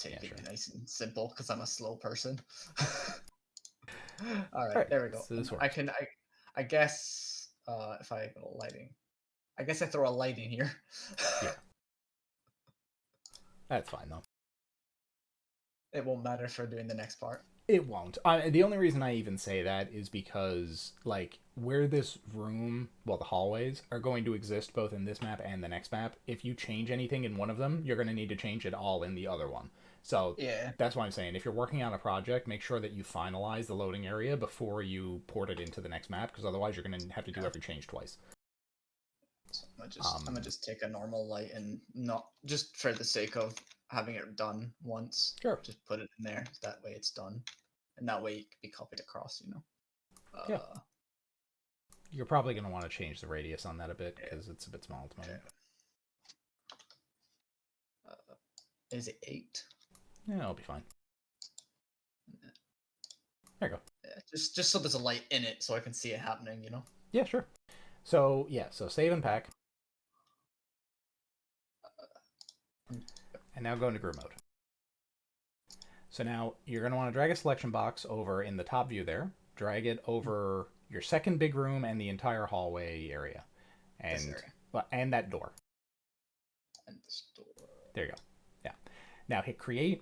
take it nice and simple because I'm a slow person. All right, there we go. So this works. I guess if I go lighting, I guess I throw a light in here. Yeah. That's fine though. It won't matter for doing the next part. It won't. The only reason I even say that is because, like, where this room, well, the hallways, are going to exist both in this map and the next map, if you change anything in one of them, you're going to need to change it all in the other one. So yeah, that's why I'm saying if you're working on a project, make sure that you finalize the loading area before you port it into the next map, because otherwise you're going to have to do every change twice. So I'm gonna just take a normal light and not just for the sake of having it done once. Sure. Just put it in there. That way it's done, and that way it can be copied across. Yeah. You're probably gonna want to change the radius on that a bit because it's a bit small at the moment. Is it 8? Yeah, it'll be fine. There you go. Yeah, just so there's a light in it, so I can see it happening. Yeah, sure. So save and pack. And now go into group mode. So now you're going to want to drag a selection box over in the top view there. Drag it over your second big room and the entire hallway area. And and that door. And this door. There you go. Yeah. Now hit create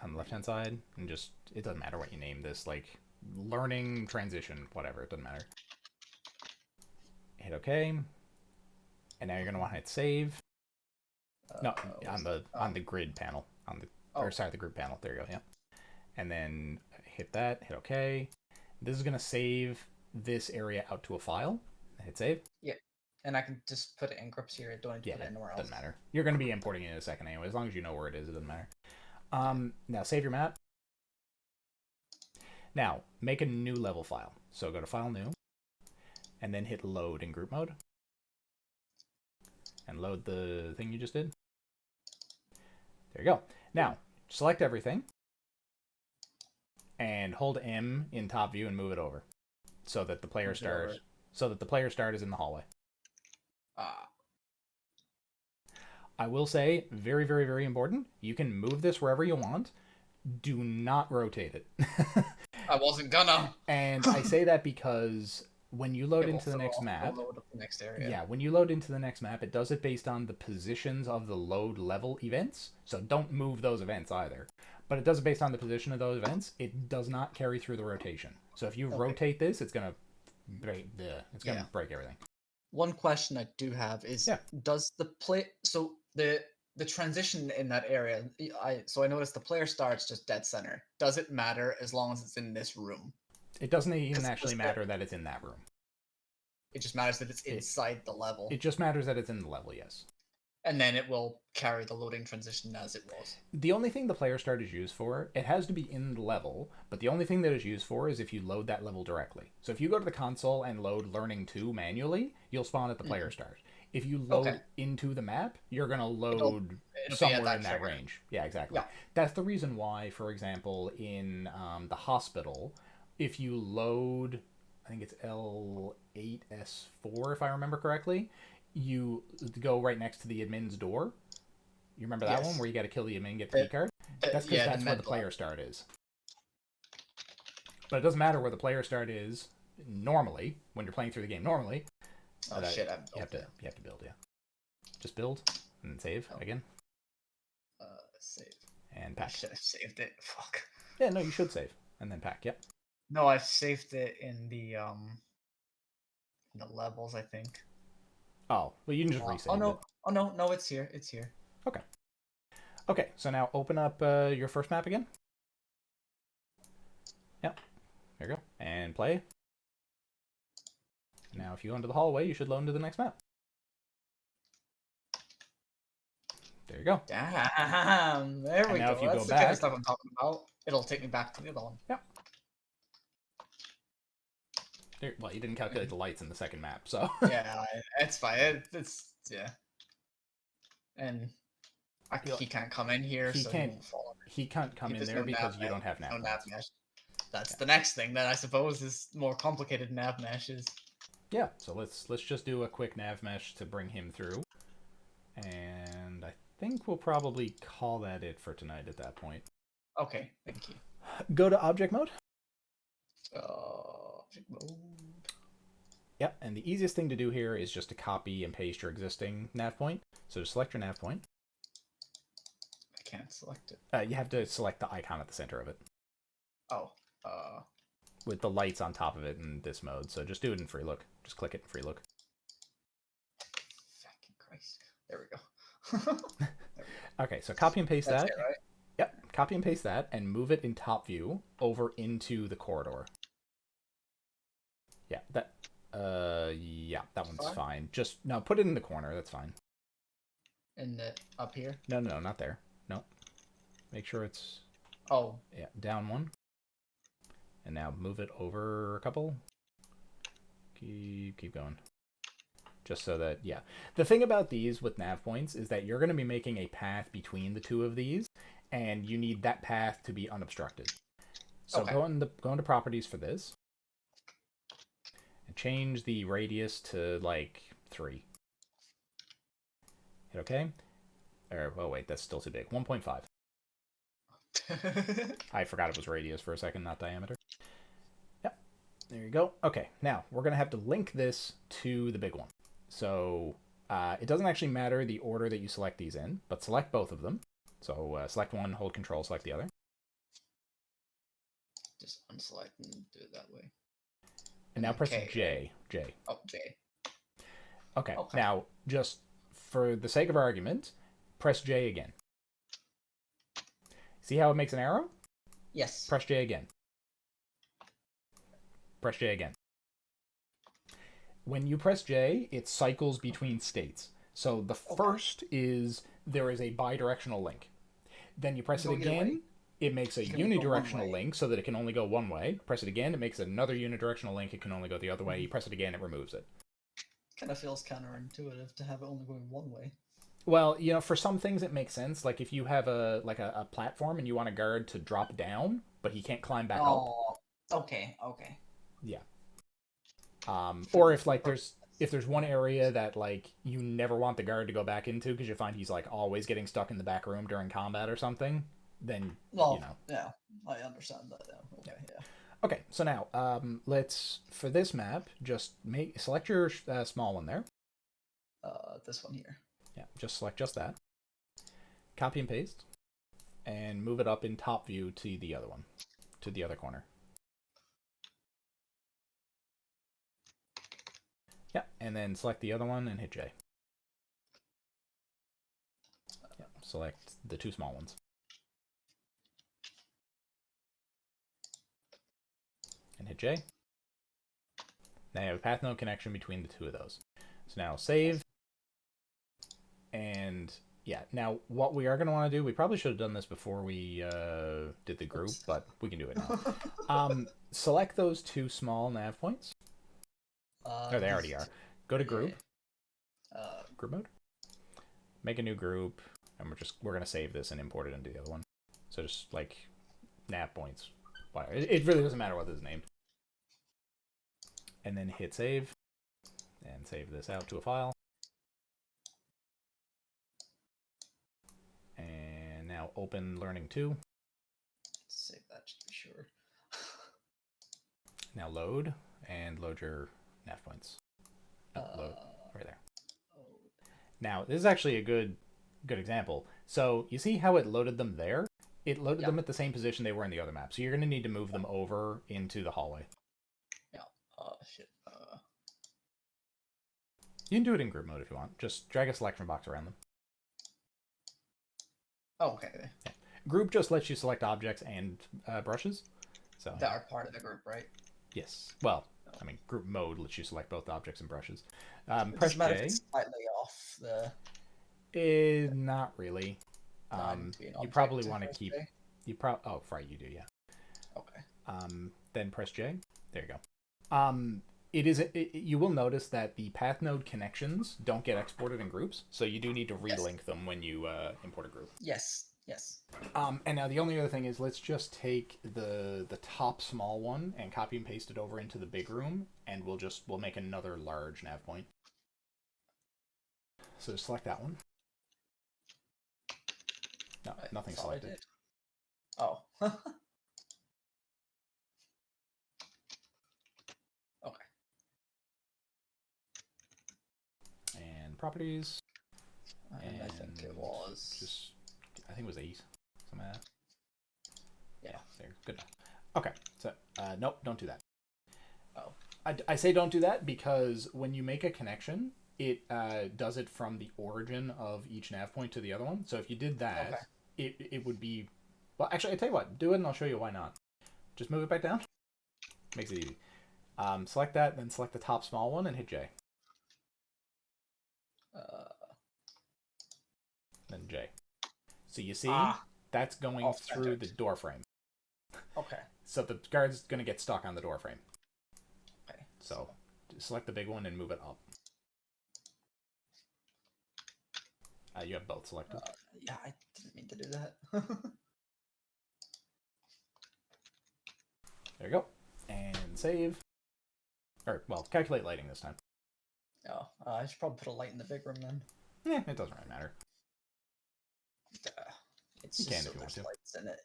on the left-hand side, and just, it doesn't matter what you name this, like learning transition, whatever, it doesn't matter. Hit OK. And now you're going to want to hit save. No, on the grid panel, the group panel. There you go. Yeah, and then hit that. Hit OK. This is gonna save this area out to a file. Hit save. Yeah, and I can just put it in groups here. I don't need to put it anywhere else. Doesn't matter. You're gonna be importing it in a second anyway. As long as you know where it is, it doesn't matter. Now save your map. Now make a new level file. So go to File, New, and then hit Load in group mode. And load the thing you just did. There you go. Now, select everything. And hold M in top view and move it over. So that the player start is in the hallway. I will say, very, very, very important, you can move this wherever you want. Do not rotate it. I wasn't gonna. And I say that because when you load into the next map, load up the next area. Yeah, when you load into the next map, it does it based on the positions of the load level events. So don't move those events either. But it does it based on the position of those events. It does not carry through the rotation. So if you rotate this, it's gonna break break everything. One question I do have is, does the the transition in that area? I noticed the player starts just dead center. Does it matter as long as it's in this room? It doesn't even actually matter that it's in that room. It just matters that it's inside the level. It just matters that it's in the level, yes. And then it will carry the loading transition as it was. The only thing the player start is used for, it has to be in the level, but the only thing that it's used for is if you load that level directly. So if you go to the console and load Learning 2 manually, you'll spawn at the player start. If you load into the map, you're going to load somewhere in that range. Yeah, exactly. Yeah. That's the reason why, for example, in the hospital, if you load, I think it's L8S4, if I remember correctly, you go right next to the admin's door. You remember that one Yes. where you got to kill the enemy and get the key card? That's because Yeah, that's the where med the block. player start is. But it doesn't matter where the player start is normally when you're playing through the game normally. Oh shit, I You have built to build, yeah. Just build and then save again. Save. And I pack. should have saved it. Fuck. Yeah, no, you should save and then pack. Yep. No, I've saved it in the levels, I think. Oh, well, you can just resave it. Oh no, it's here. It's here. Okay. Okay, so now open up your first map again. Yep. There you go. And play. Now, if you go into the hallway, you should load into the next map. There you go. Damn, there we now go. if you That's go the kind back- of stuff I'm talking about. It'll take me back to the other one. Yep. Well, you didn't calculate the lights in the second map, so. Yeah, it's fine. It's yeah. And he can't come in here, He so can't- he won't fall. He can't come in There's there no because nav you mesh. don't have nav No nav points. mesh. That's the next thing that I suppose is more complicated nav meshes. Yeah, so let's just do a quick nav mesh to bring him through. And I think we'll probably call that it for tonight at that point. Okay, thank you. Go to object mode. Object mode. Yep, and the easiest thing to do here is just to copy and paste your existing nav point. So just select your nav point. I can't select it. You have to select the icon at the center of it. Oh. With the lights on top of it in this mode. So just do it in free look. Just click it in free look. Fucking Christ. There we go. Okay, so copy and paste that. It, right? Yep, copy and paste that and move it in top view over into the corridor. Yeah, that one's fine. Just no, put it in the corner, that's fine. In the up here? No, not there. No. Make sure it's down one. And now move it over a couple. Keep going. Just so that, yeah. The thing about these with nav points is that you're going to be making a path between the two of these, and you need that path to be unobstructed. So go into properties for this, and change the radius to like 3. Hit OK. Oh wait, that's still too big. 1.5. I forgot it was radius for a second, not diameter. Yep. There you go. Okay, now we're going to have to link this to the big one. So it doesn't actually matter the order that you select these in, but select both of them. So select one, hold control, select the other. Just unselect and do it that way. And now press K, J. Oh, J. Okay, now just for the sake of argument, press J again. See how it makes an arrow? Yes. Press J again. Press J again. When you press J, it cycles between states. So the first is there is a bidirectional link. Then you press it again, it makes a unidirectional link so that it can only go one way. Press it again, it makes another unidirectional link, it can only go the other way. You press it again, it removes it. Kind of feels counterintuitive to have it only going one way. Well, you know, for some things it makes sense. Like if you have a platform and you want a guard to drop down, but he can't climb back up. Okay. Yeah. Or if like there's one area that like you never want the guard to go back into because you find he's like always getting stuck in the back room during combat or something, then yeah, I understand that now. Okay, yeah. Okay, so now let's for this map just select your small one there. This one here. Yeah, just select just that. Copy and paste, and move it up in top view to the other one, to the other corner. Yeah, and then select the other one and hit J. Yeah, select the two small ones. And hit J. Now you have a path node connection between the two of those. So now save. And yeah, now what we are going to want to do, we probably should have done this before we did the group, but we can do it now. Select those two small nav points. Oh, they already are. Go to group. Group mode. Make a new group, and we're going to save this and import it into the other one. So just like nav points. It really doesn't matter what this is named. And then hit save, and save this out to a file. now open learning 2. Save that just to be sure. Now load, and load your nav points. Load right there. Now, this is actually a good example. So you see how it loaded them there? It loaded them at the same position they were in the other map. So you're going to need to move them over into the hallway. Yeah. Shit. You can do it in group mode if you want. Just drag a selection box around them. Oh, okay. Yeah. Group just lets you select objects and brushes. So that are part of the group, right? Yes. Well, I mean, group mode lets you select both objects and brushes. Press J. Slightly off the. Not really. You probably want to keep. J? Oh, right, you do, yeah. Okay. Then press J. There you go. You will notice that the path node connections don't get exported in groups, so you do need to relink them when you import a group. Yes. And now the only other thing is, let's just take the top small one and copy and paste it over into the big room, and we'll make another large nav point. So just select that one. No, nothing selected. Oh. Okay. And properties. And I think it was I think it was 8. Something like that. Yeah. There. Good enough. Okay. So nope, don't do that. Oh. I say don't do that because when you make a connection, it does it from the origin of each nav point to the other one. So if you did that, it would be... Well, actually, I tell you what. Do it and I'll show you why not. Just move it back down. Makes it easy. Select that, then select the top small one and hit J. Then J. So you see, that's going through the door frame. Okay. So the guard's going to get stuck on the door frame. Okay. So select the big one and move it up. You have both selected. Yeah, I didn't mean to do that. There you go. And save. Or, well, calculate lighting this time. Oh, I should probably put a light in the big room then. Yeah, it doesn't really matter. It's you just can so if you want there's to. lights in it.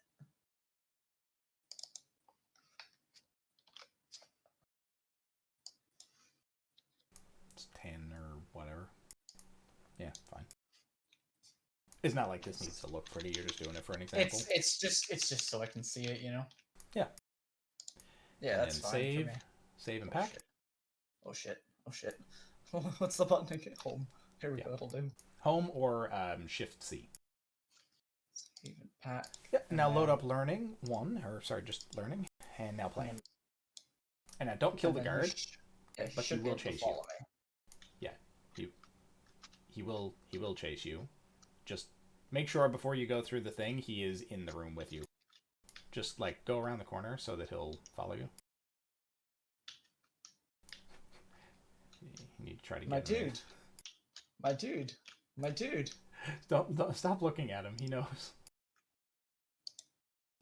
It's 10 or whatever. Yeah, fine. It's not like this needs to look pretty. You're just doing it for an example. It's just so I can see it, you know. Yeah. Yeah, and that's then fine save, for me. Save and pack. Oh shit! What's the button to get home? Here we go. It'll do. Home or Shift C. Save and pack. Yep. Now load up learning 1, or sorry, just learning, and now play. And now don't kill the guard, but he will chase you. Yeah, he will chase you. Just make sure before you go through the thing, he is in the room with you. Just like go around the corner so that he'll follow you. You need to try to get him. My dude. Don't stop looking at him. He knows.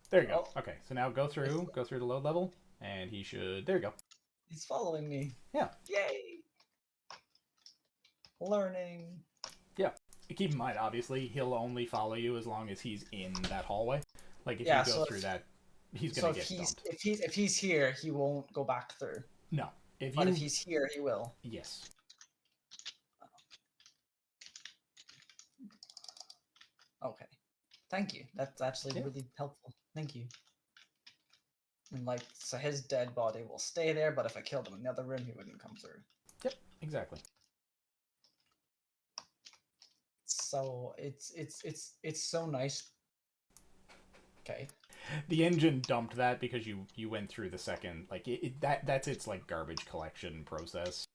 There you go. Okay, so now go through the load level, and he should. There you go. He's following me. Yeah. Yay! Learning. Yeah. Keep in mind, obviously, he'll only follow you as long as he's in that hallway. Like if you go through that, he's gonna get dumped. If he's here, he won't go back through. No. If he's here, he will. Yes. Okay. Thank you. That's actually really helpful. Thank you. And so his dead body will stay there, but if I killed him in the other room, he wouldn't come through. Yep, exactly. So it's so nice. Okay. The engine dumped that because you went through the second that's its like garbage collection process.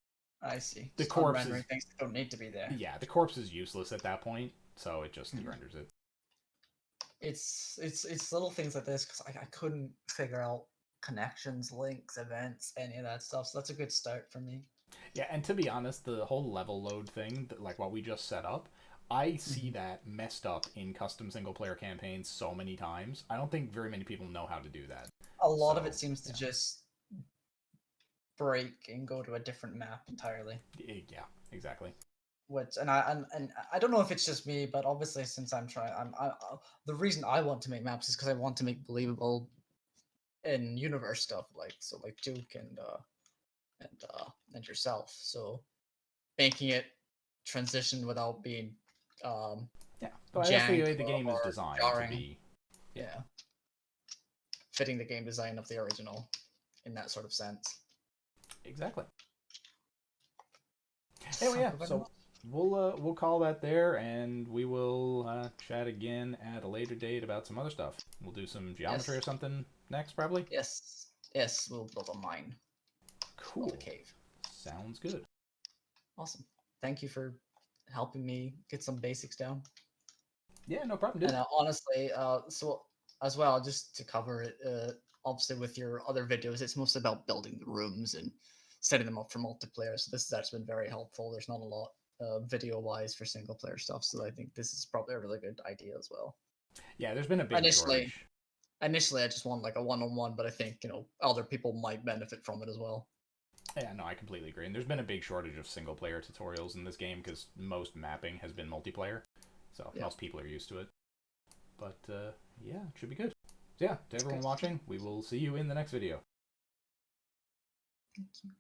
I see. The corpse rendering things that don't need to be there. Yeah, the corpse is useless at that point, so it just renders it. It's little things like this because I couldn't figure out connections, links, events, any of that stuff. So that's a good start for me. Yeah, and to be honest, the whole level load thing, like what we just set up, I see that messed up in custom single player campaigns so many times. I don't think very many people know how to do that. A lot of it seems to just break and go to a different map entirely. Yeah, exactly. which and I don't know if it's just me, but obviously since I'm trying, the reason I want to make maps is because I want to make believable in universe stuff, like so like Duke and yourself. So making it transition without being Yeah, but that's the jank way the game is or designed to jarring. be. Yeah, fitting the game design of the original in that sort of sense. Exactly. Anyway, yeah. Something So we'll call that there, and we will chat again at a later date about some other stuff. We'll do some geometry Yes. or something next, probably. Yes, we'll build a mine. Build a Cool. cave. Sounds good. Awesome. Thank you for helping me get some basics down. Yeah, no problem, And dude. honestly, so as well, just to cover it, obviously with your other videos, it's mostly about building the rooms and setting them up for multiplayer. So this has actually been very helpful. There's not a lot video-wise for single-player stuff, so I think this is probably a really good idea as well. Yeah, there's been a big Initially, shortage. initially, I just want like a one-on-one, but I think other people might benefit from it as well. Yeah, no, I completely agree. And there's been a big shortage of single player tutorials in this game because most mapping has been multiplayer. So Yeah. most people are used to it. But yeah, it should be good. So yeah, to everyone Okay. watching, we will see you in the next video. Thank you.